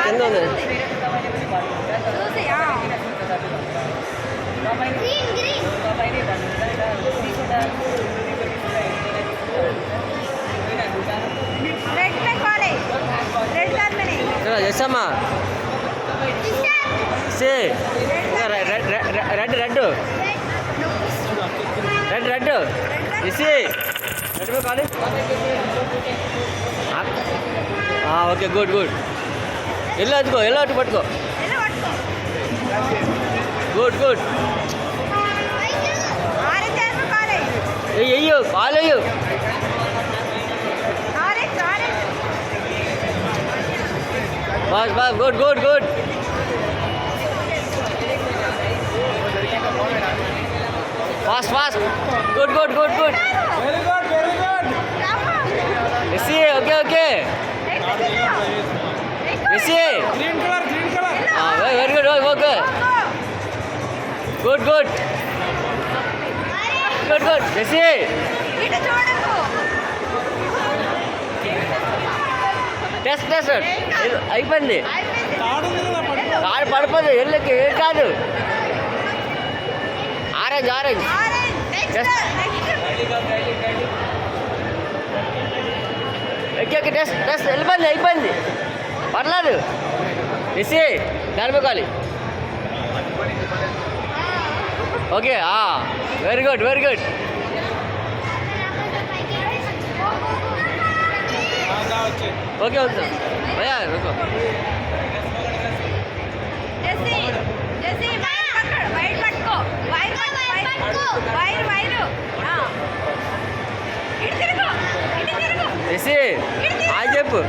కింద ఉంది. చేస్తామా రెడ్ రెడ్ రెడ్ రెడ్ ఇసి రెడ్ में काले ఓకే గుడ్ గుడ్ ఎల్లో అతుకో ఎల్లో అటు పట్టుకో గుడ్ గుడ్ అయ్యో కాలేయు bus bus good good good fast fast good good good good very good very good ఎస్సీ ఓకే ఓకే ఎస్సీ green colour very good okay good good good good ఎస్సీ test test అయిపోయింది కాడు పడిపోదు ఎల్లుకి ఏం కాదు orange orange okay test test వెళ్ళిపోయింది అయిపోయింది పర్లేదు ఎస్సీ దానిపోకాలి okay very good very good okay okay భయ్యా रुको ఎస్సీ చెప్పు